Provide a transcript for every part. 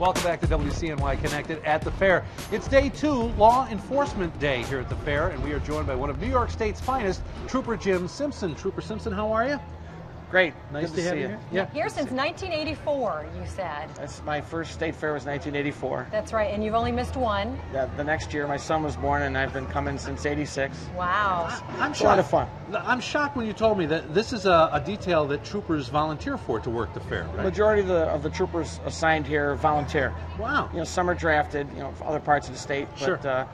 Welcome back to WCNY Connected at the fair. It's day 2, Law Enforcement Day here at the fair, and we are joined by one of New York State's finest, Trooper Jim Simpson. Trooper Simpson, how are you? Great. Nice to have you here. Yeah. Here since 1984, you said. That's my first state fair was 1984. That's right, and you've only missed one. The next year, my son was born, and I've been coming since '86. Wow. I'm It's a lot of fun. I'm shocked when you told me that this is a detail that troopers volunteer for to work the fair, The right? majority of the troopers assigned here volunteer. Wow. You know, some are drafted, you know, for other parts of the state, but Sure.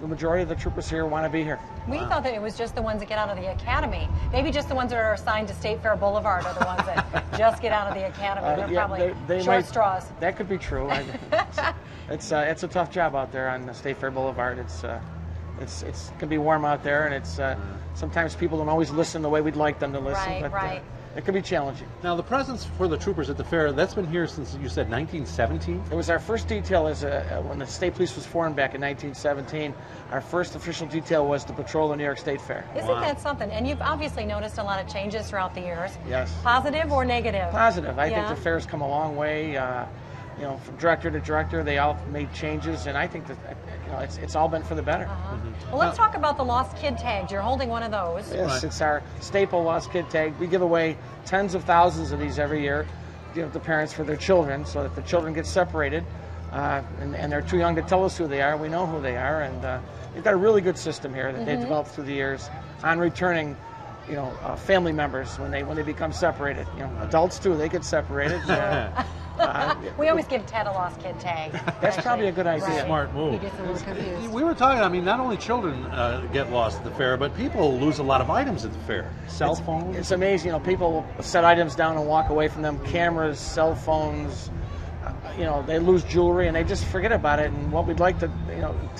The majority of the troopers here want to be here. We thought that it was just the ones that get out of the academy. Maybe just the ones that are assigned to State Fair Boulevard are the ones that just get out of the academy. They're probably they short might, straws. That could be true. It's a tough job out there on the State Fair Boulevard. It can be warm out there, and sometimes people don't always listen the way we'd like them to listen. Right, but, right. It can be challenging. Now, the presence for the troopers at the fair, that's been here since, you said, 1917? It was our first detail when the state police was formed back in 1917. Our first official detail was to patrol the New York State Fair. Isn't that something? And you've obviously noticed a lot of changes throughout the years. Yes. Positive or negative? Positive. I think Yeah. the fair's come a long way. You know, from director to director, they all made changes, and I think that it's all been for the better. Well, let's talk about the lost kid tags. You're holding one of those. Yes, Right. it's our staple lost kid tag. We give away tens of thousands of these every year, to parents for their children, so that the children get separated, and they're too young to tell us who they are. We know who they are, and we've got a really good system here that they've developed through the years on returning, family members when they become separated. Adults too, they get separated. We always give Ted a lost kid tag. That's probably a good idea. Right. Smart move. He gets a little confused. We were talking, I mean, not only children get lost at the fair, but people lose a lot of items at the fair. Cell phones. It's amazing, people set items down and walk away from them. Cameras, cell phones, they lose jewelry and they just forget about it. And what we'd like to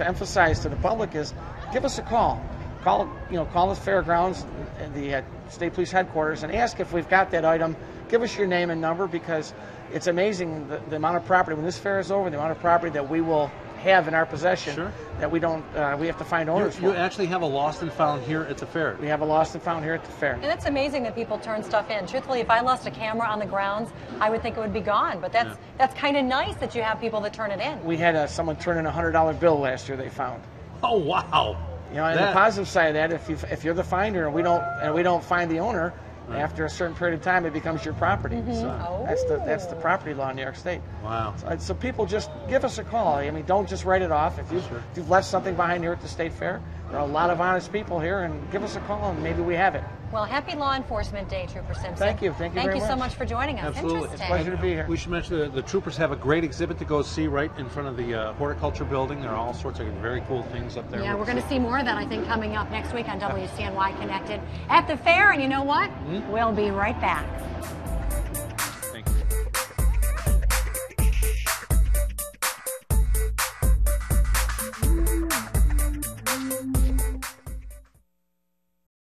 emphasize to the public is, give us a call. Call the fairgrounds and the state police headquarters and ask if we've got that item. Give us your name and number, because it's amazing the amount of property, when this fair is over, the amount of property that we will have in our possession. Sure. That we have to find owners You for. actually have a lost and found here at the fair. We have a lost and found here at the fair. And it's amazing that people turn stuff in. Truthfully, if I lost a camera on the grounds, I would think it would be gone. But that's kind of nice that you have people that turn it in. We had someone turn in a $100 bill last year they found. Oh, wow. And the positive side of that, if you're the finder and we don't find the owner, after a certain period of time, it becomes your property. So that's the property law in New York State. Wow. So people just give us a call. I mean, don't just write it off. If you've left something behind here at the State Fair, there are a lot of honest people here, and give us a call and maybe we have it. Well, happy Law Enforcement Day, Trooper Simpson. Thank you. Thank you very so much. much for joining us. Absolutely. It's a pleasure to be here. We should mention the troopers have a great exhibit to go see right in front of the horticulture building. There are all sorts of very cool things up there. Yeah, we're going to see more of that, I think, coming up next week on WCNY Connected at the fair. And you know what? We'll be right back.